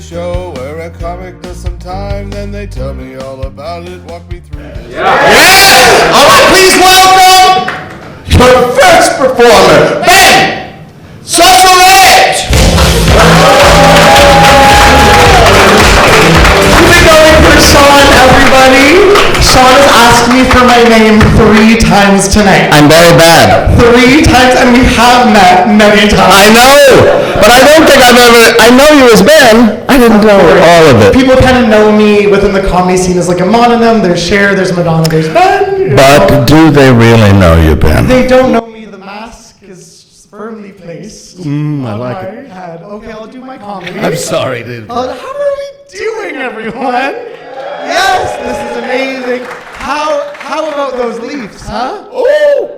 show where a comic does some time, then they tell me all about it, walk me through this. Yes! All right, please welcome your first performer, Ben! Sosa Wright! You've been going for Sean, everybody. Sean has asked me for my name 3 times tonight. I'm very bad. 3 times, and we have met many times. I know, but I don't think I know you as Ben. I didn't know all of it. People kind of know me within the comedy scene as like a mononym. There's Cher, there's Madonna, there's Ben. But do they really know you, Ben? They don't know me. The mask is firmly placed I on like my it. head. Okay, I'll do my comedy. I'm sorry, dude. How are we doing, everyone? Yes, this is amazing. How about those Leafs, huh? Oh!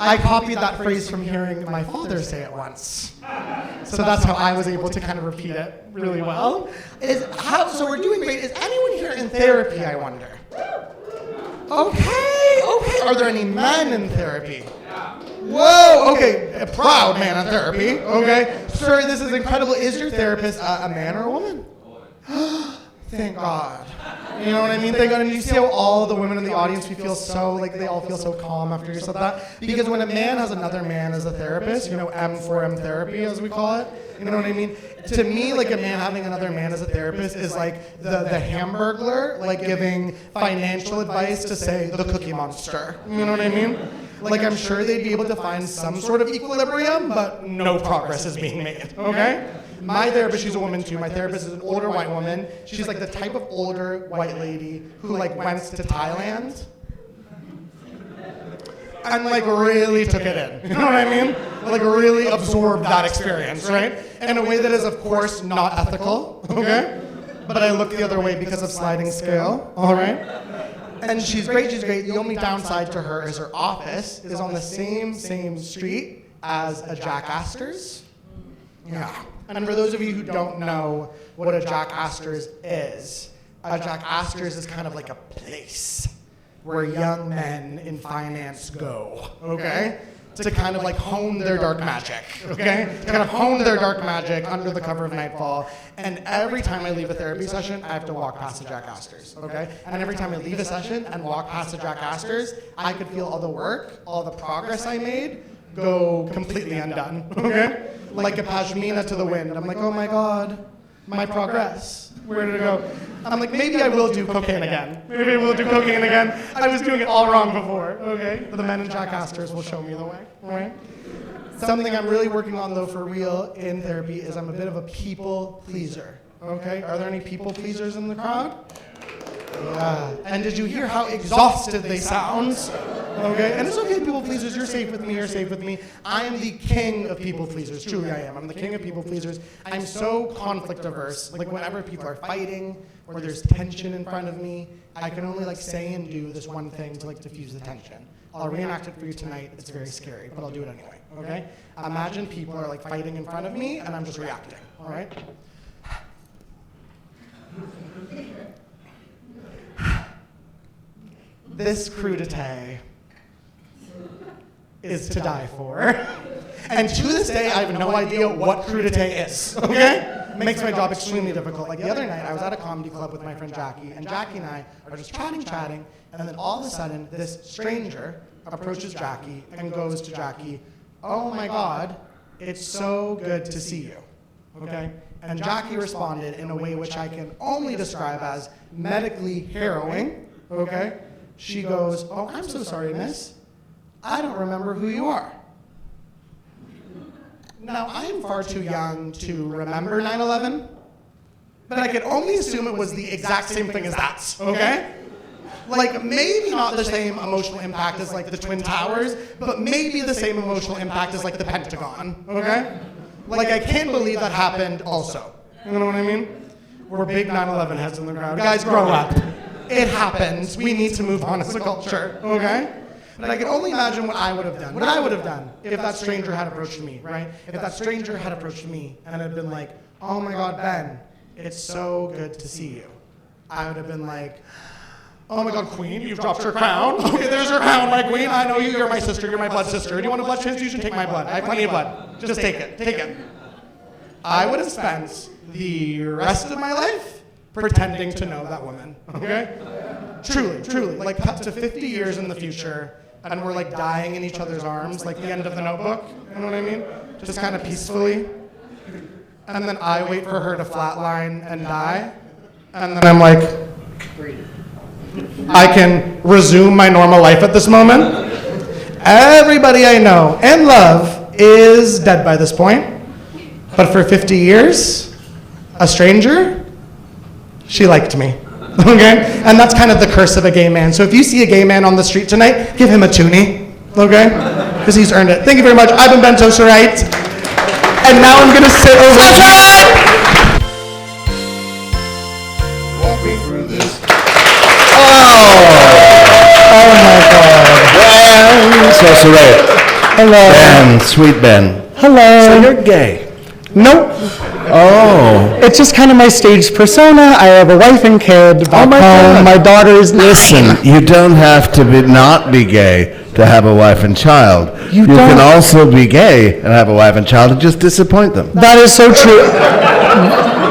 I copied that phrase from hearing my father say it once. So that's how I was able to kind of repeat it really well. So we're doing great. Is anyone here in therapy, I wonder? Okay. Are there any men in therapy? Whoa, okay. A proud man in therapy. Okay. Sir, this is incredible. Is your therapist a man or a woman? Thank God. You know what I mean? Thank God. And you see how all the women in the audience, we feel so, like, they all feel so calm after you said that? Because when a man has another man as a therapist, you know, M4M therapy, as we call it, you know what I mean? To me, like, a man having another man as a therapist is like the Hamburglar, like, giving financial advice to, say, the Cookie Monster. You know what I mean? Like, I'm sure they'd be able to find some sort of equilibrium, but no progress is being made, okay? My therapist, she's a woman too. My therapist is an older white woman. She's like the type of older white lady who like went to Thailand and like really took it in. You know what I mean? Like really absorbed that experience, right? In a way that is of course not ethical, okay? But I look the other way because of sliding scale, all right? And she's great. The only downside to her is her office is on the same street as a Jack Astor's. Yeah. And for those of you who don't know what a Jack Astor's is, a Jack Astor's is kind of like a place where young men in finance go, okay? To kind of like hone their dark magic, okay? To kind of hone their dark magic under the cover of nightfall. And every time I leave a therapy session, I have to walk past a Jack Astor's, okay? And every time I leave a session and walk past a Jack Astor's, I could feel all the work, all the progress I made go completely undone, okay? Like a pashmina to the wind. I'm like, oh my God, my progress. Where did it go? I'm like, maybe I will do cocaine again. Maybe I will do cocaine again. I was doing it all wrong before, okay? But the men in Jack Astor's will show me the way, right? Something I'm really working on though for real in therapy is I'm a bit of a people pleaser, okay? Are there any people pleasers in the crowd? Yeah. And did you hear how exhausted they sound? Okay, and it's okay, people pleasers, you're safe with me. I am the king of people pleasers, truly I am. I'm the king of people pleasers. I'm so conflict averse, like whenever people are fighting or there's tension in front of me, I can only like say and do this one thing to like diffuse the tension. I'll reenact it for you tonight, it's very scary, but I'll do it anyway, okay? Imagine people are like fighting in front of me and I'm just reacting, all right? This crudité is to die for. And to this day, I have no idea what crudité is, okay? Makes my job extremely difficult. Like the other night, I was at a comedy club with my friend Jackie, and Jackie and I are just chatting, and then all of a sudden, this stranger approaches Jackie and goes to Jackie, oh my God, it's so good to see you, okay? And Jackie responded in a way which I can only describe as medically harrowing, okay? She goes, oh, I'm so sorry, miss. I don't remember who you are. Now, I am far too young to remember 9/11, but I could only assume it was the exact same thing as that, okay? Like, maybe not the same emotional impact as, like, the Twin Towers, but maybe the same emotional impact as, like, the Pentagon, okay? Like, I can't believe that happened also. You know what I mean? We're big 9/11 heads in the crowd. Guys, grow up. It happens. We need to move on as a culture, okay? But I can only imagine what I would have done. What I would have done if that stranger had approached me, right? If that stranger had approached me and had been like, oh my God, Ben, it's so good to see you. I would have been like, oh my God, Queen, you've dropped your crown. Okay, there's your crown, my Queen. I know you. You're my sister. You're my blood sister. Do you want a blood transfusion? Take my blood. I have plenty of blood. Just take it. Take it. I would have spent the rest of my life pretending to know that woman, okay? Truly, like cut to 50 years in the future, and we're like dying in each other's arms, like the end of The Notebook, you know what I mean? Just kind of peacefully. And then I wait for her to flatline and die, and then I'm like, I can resume my normal life at this moment. Everybody I know and love is dead by this point. But for 50 years, a stranger, she liked me. Okay? And that's kind of the curse of a gay man. So if you see a gay man on the street tonight, give him a toonie. Okay? Because he's earned it. Thank you very much. I've been Sosa Wright. And now I'm going to sit over Walk me through this. Oh my God. Sosa Wright. Hello. Ben, sweet Ben. Hello. So you're gay? Nope. Oh. It's just kind of my staged persona. I have a wife and kid back my home. God. My daughter's Listen, you don't have to not be gay to have a wife and child. You don't- can also be gay and have a wife and child and just disappoint them. That is so true.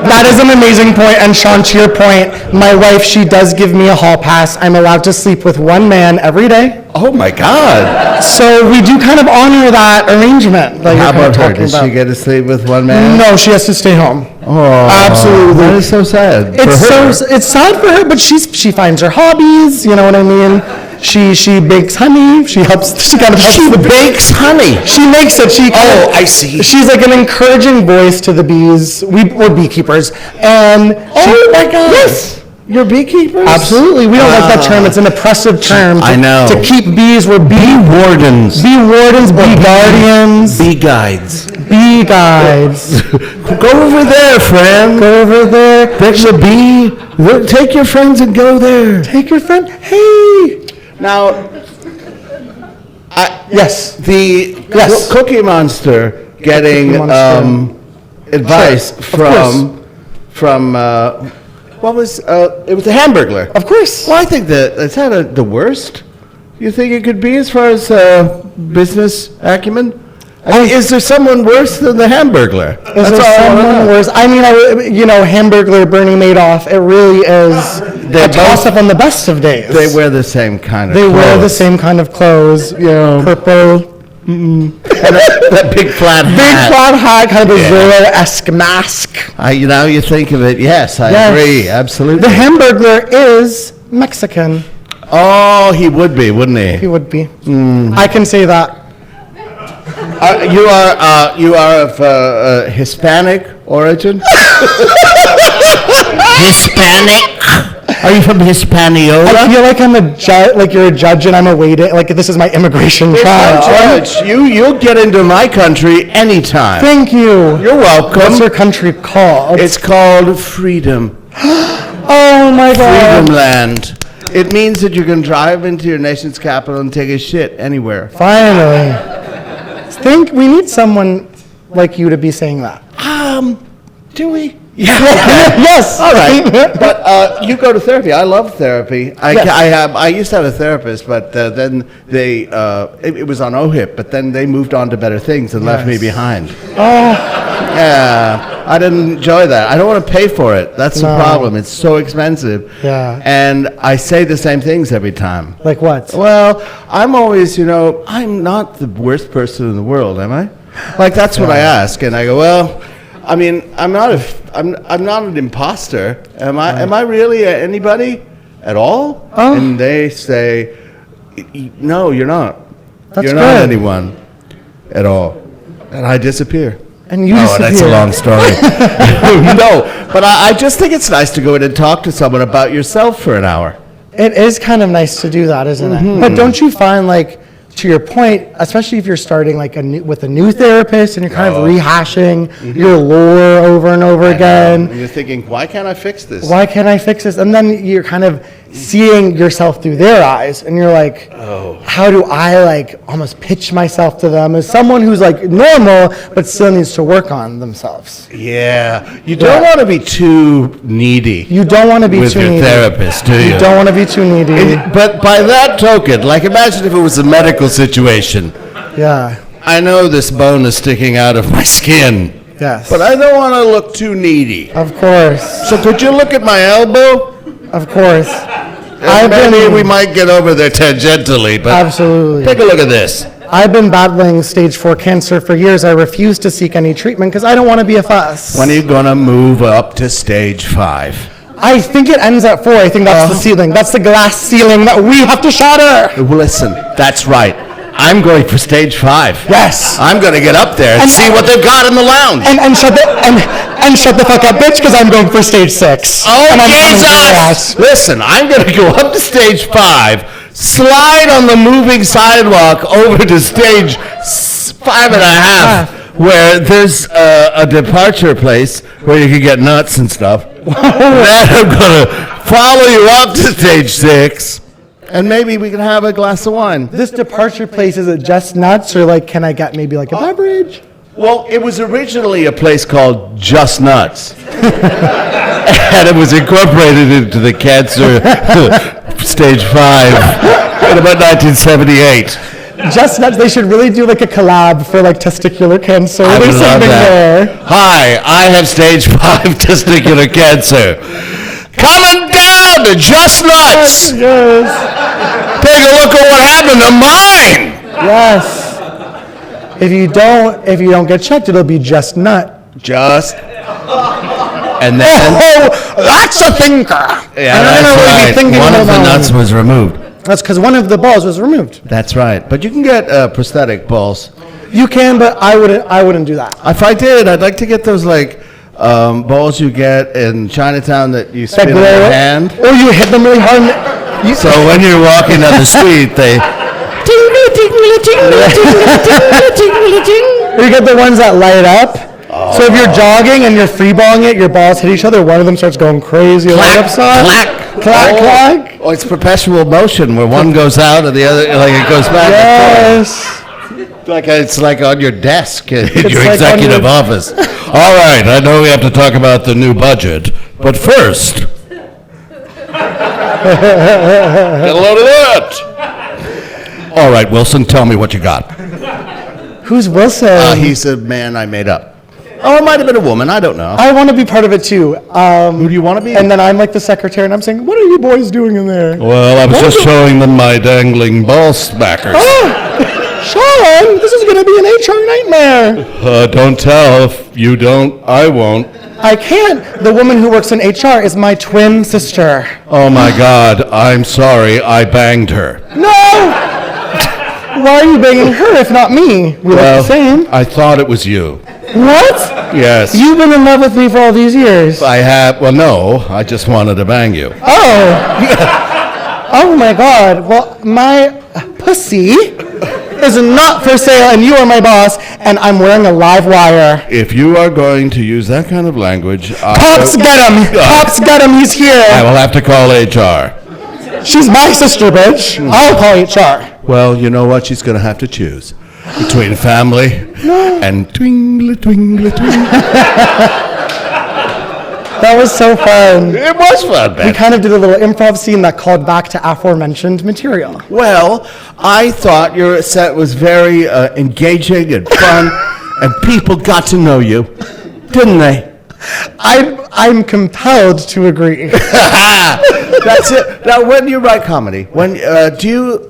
That is an amazing point. And Sean, to your point, my wife, she does give me a hall pass. I'm allowed to sleep with one man every day. Oh my God. So we do kind of honor that arrangement. That How you're kind of about her? talking Does about. she get to sleep with one man? No, she has to stay home. Oh, Absolutely. That is so sad. It's for her. it's sad for her, but she finds her hobbies. You know what I mean? She bakes honey. She kind of helps. She bakes honey. She makes it. I see. She's like an encouraging voice to the bees. We're beekeepers, and My God. yes. You're beekeepers? Absolutely. We don't like that term. It's an oppressive term. I know. To keep bees, we're Bee wardens. bee wardens, bee guardians, Bee guides. bee guides. Go over there, friend. Go over there. There's a bee. Take your friends and go there. Take your friend. Hey. Now, Yes. the Yes. Cookie Monster getting Cookie Monster. advice Sure, from what was it was a Hamburglar. Of course. Well, I think that is that the worst you think it could be as far as business acumen. I mean, is there someone worse than the Hamburglar? Is there someone worse? I mean, Hamburglar, Bernie Madoff, it really is They a both- toss-up on the best of days. They wear the same kind of They wear the clothes. same kind of clothes, purple, And that big flat big hat. flat hat, kind of a Yeah. Zorro-esque mask. Now you think of it, yes, I Yes. agree, absolutely. The Hamburglar is Mexican. Oh, he would be, wouldn't He he? would be. Hmm. I can say that. You are of Hispanic origin? Hispanic? Are you from Hispaniola? I feel like I'm a judge, like you're a judge and I'm a waiting, like this is my immigration trial. Judge, you'll get into my country anytime. Thank you. You're welcome. What's your country called? It's called freedom. Oh my God. Freedom land. It means that you can drive into your nation's capital and take a shit anywhere. Finally. We need someone like you to be saying that. Do we? Yes. All right, but you go to therapy. I love therapy. Yes. I used to have a therapist, but then they it was on OHIP, but then they moved on to better things and left me Yes. behind. Oh, Yeah, I didn't enjoy that. I don't want to pay for it. That's No. the problem. It's so expensive. Yeah. And I say the same things every time. like what? Well, I'm always, I'm not the worst person in the world, am I? Like that's what I ask, and I go, well, I mean, I'm not an imposter. Am I? Am I really anybody at all? Oh. And they say, no, you're not. That's You're not good. anyone at all. And I disappear. And you Oh, that's a disappear. long story. No, but I just think it's nice to go in and talk to someone about yourself for an hour. It is kind of nice to do that, isn't Mm-hmm. it? But don't you find, like, to your point, especially if you're starting like with a new therapist and you're kind of rehashing your lore over and over again. And you're thinking, why can't I fix this? Why can't I fix this? And then you're kind of seeing yourself through their eyes, and you're like, how do I like almost pitch myself to them as someone who's like normal but still needs to work on themselves? Yeah, you don't want to be too needy You don't want to be with too your needy. therapist, do you? You don't want to be too needy. But by that token, like imagine if it was a medical situation. Yeah. I know this bone is sticking out of my skin. Yes. But I don't want to look too needy. Of course. So could you look at my elbow? Of course. Maybe we might get over there tangentially, but Absolutely. take a look at this. I've been battling stage 4 cancer for years. I refuse to seek any treatment because I don't want to be a fuss. When are you going to move up to stage 5? I think it ends at 4. I think that's the ceiling. That's the glass ceiling that we have to shatter. Listen, that's right. I'm going for stage 5. Yes. I'm going to get up there and see what they've got in the lounge. And shut the fuck up, bitch, because I'm going for stage 6. Oh, and I'm Jesus! Listen, I'm going to go up to stage 5, slide on the moving sidewalk over to stage 5.5, where there's a departure place where you can get nuts and stuff. Then I'm going to follow you up to stage 6, and maybe we can have a glass of wine. This departure place, is it just nuts, or like, can I get maybe like a beverage? Well, it was originally a place called Just Nuts. And it was incorporated into the cancer stage 5 in about 1978. Just nuts. They should really do like a collab for like testicular cancer. I would There's love something that. there. Hi, I have stage 5 testicular cancer. Coming down to Just Nuts. Yes. Take a look at what happened to mine. Yes. If you don't get checked, it'll be just nut. Just. And then. Oh, that's a thinker. Yeah, that's right. One of the nuts was removed. That's because one of the balls was removed. That's right. But you can get prosthetic balls. You can, but I wouldn't do that. If I did, I'd like to get those like balls you get in Chinatown that you spin in your hand. Or you hit them really hard. So when you're walking down the street, they Tingly, tingly, tingly, tingly, tingly, tingly, ting. Or you get the ones that light up. So if you're jogging and you're freeballing it, your balls hit each other, one of them starts going crazy. Light up side. clack, Clack, clack. Oh, it's perpetual motion where one goes out and the other, like it goes back and forth. Like it's like on your desk in your like executive office. All right, I know we have to talk about the new budget, but first, get a load of that. All right, Wilson, tell me what you got. Who's Wilson? He's a man I made up. Oh, it might have been a woman. I don't know. I want to be part of it too. Who do you want to be? And then I'm like the secretary, and I'm saying, "What are you boys doing in there?" Well, I was just showing them my dangling ball smackers. Oh, Sean, this is going to be an HR nightmare. Don't tell. If you don't, I won't. I can't. The woman who works in HR is my twin sister. Oh, my God. I'm sorry. I banged her. No! Why are you banging her if not me? We look the same. I thought it was you. What? Yes. You've been in love with me for all these years. I have. Well, no. I just wanted to bang you. Oh. Oh, my God. Well, my pussy is not for sale, and you are my boss, and I'm wearing a live wire. If you are going to use that kind of language, Cops, get him! Cops, get him! He's here! I will have to call HR. She's my sister, bitch. I'll call HR. Well, you know what? She's going to have to choose between family and twingle, twingle, twingle. That was so fun. It was fun, man. We kind of did a little improv scene that called back to aforementioned material. Well, I thought your set was very engaging and fun, and people got to know you, didn't they? I'm compelled to agree. That's it. Now, when you write comedy, when do you?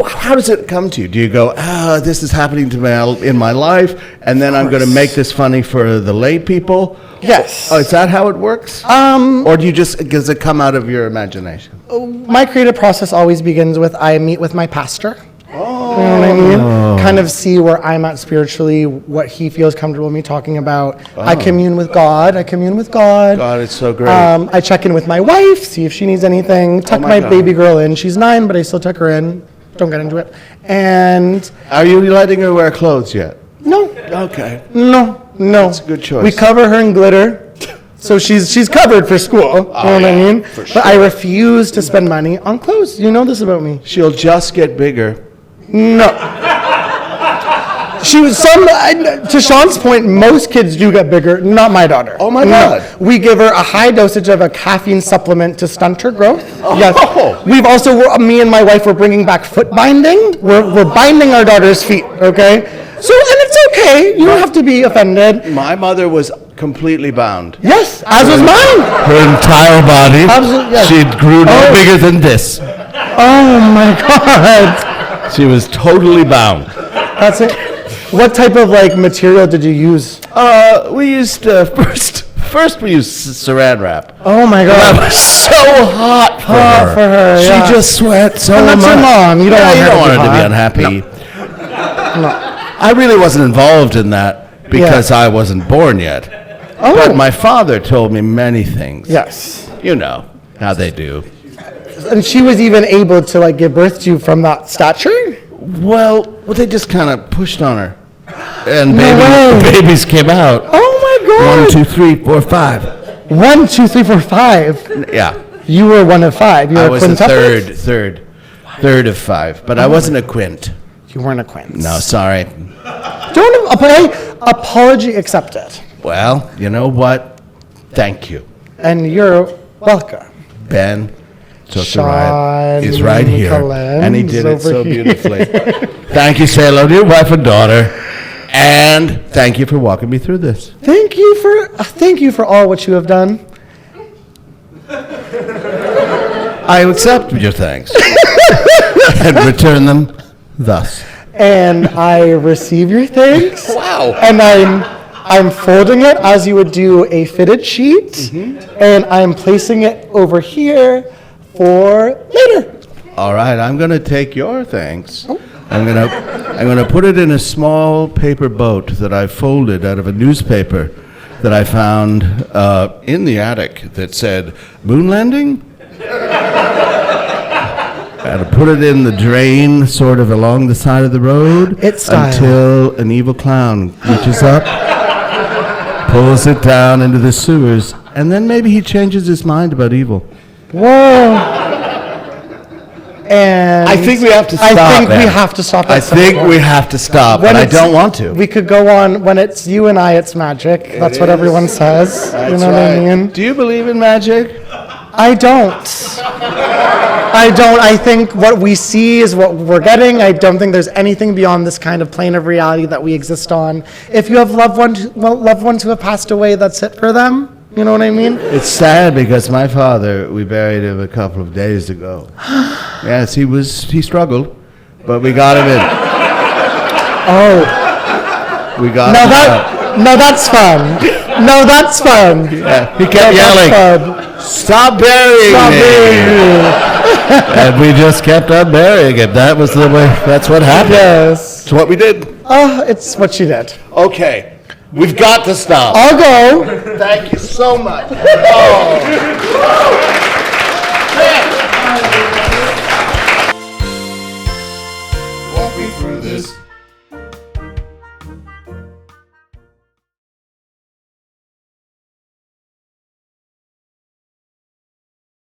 How does it come to you? Do you go, this is happening to me in my life, and then I'm going to make this funny for the lay people? Yes. Oh, is that how it works? Or does it come out of your imagination? My creative process always begins with I meet with my pastor. Oh. You know what I mean? Kind of see where I'm at spiritually, what he feels comfortable with me talking about. I commune with God. God, it's so great. I check in with my wife, see if she needs anything. Tuck my baby girl in. She's 9, but I still tuck her in. Don't get into it. And are you letting her wear clothes yet? no. Okay. No. That's a good choice. We cover her in glitter, so she's covered for school. You know what I mean? For sure. But I refuse to spend money on clothes. You know this about me. She'll just get bigger. No. She was to Sean's point, most kids do get bigger, not my daughter. Oh my God. We give her a high dosage of a caffeine supplement to stunt her growth. Oh. Yes. We've also, me and my wife, we're bringing back foot binding. We're binding our daughter's feet, okay? So, and it's okay. You don't have to be offended. My mother was completely bound. Yes, as was mine. Her entire body. Absolutely, yes. She grew no bigger than this. Oh my God. She was totally bound. That's it. What type of like material did you use? We used first we used saran wrap. Oh my That God. was so hot for her. yeah. She just sweat so And much. that's your mom. You don't want you her don't to want be her to be hot. unhappy. No. I really wasn't involved in that because I wasn't born yet. Oh. But my father told me many things. Yes. You know how they do. And she was even able to like give birth to you from that stature? Well, they just kind of pushed on her, and No way. babies came out. Oh my God. 1, 2, 3, 4, 5. 1, 2, 3, 4, 5. Yeah, You were one of 5. You were I a was a quintuplet? third of 5, but I wasn't a quint. You weren't a quince. No, sorry. Apology accepted. Well, you know what? Thank you. And you're welcome. Ben Sosa Sean Wright is right here, Cullen and he did it so over here. beautifully. Thank you, say hello to your wife and daughter, and thank you for walking me through this. Thank you for all what you have done. I accept your thanks and return them thus. And I receive your thanks. Wow. And I'm folding it as you would do a fitted sheet, and I'm placing it over here for later. All right, I'm going to take your thanks. I'm going to put it in a small paper boat that I folded out of a newspaper that I found in the attic that said moon landing. And I put it in the drain, sort of along the side of the road, It's style. until an evil clown reaches up, pulls it down into the sewers, and then maybe he changes his mind about evil. Whoa. And I think we have to stop. I think we man. have to stop. I at some think point. we have to stop, When but I it's- don't want to. We could go on when it's you and I. It's magic. That's what everyone says. That's you know what I right. mean? Do you believe in magic? I don't. I don't. I think what we see is what we're getting. I don't think there's anything beyond this kind of plane of reality that we exist on. If you have loved ones who have passed away, that's it for them. You know what I mean? It's sad because my father, we buried him a couple of days ago. Yes, he struggled, but we got him in. Oh, We got him out. no, that's fun. No, that's fun. Yeah, he kept yelling, That's "Stop burying fun. me!" And we just kept on burying him. That was the way. That's what happened. Yes. That's what we did. Oh, it's what you did. Okay, we've got to stop. I'll go. Thank you so much. Oh.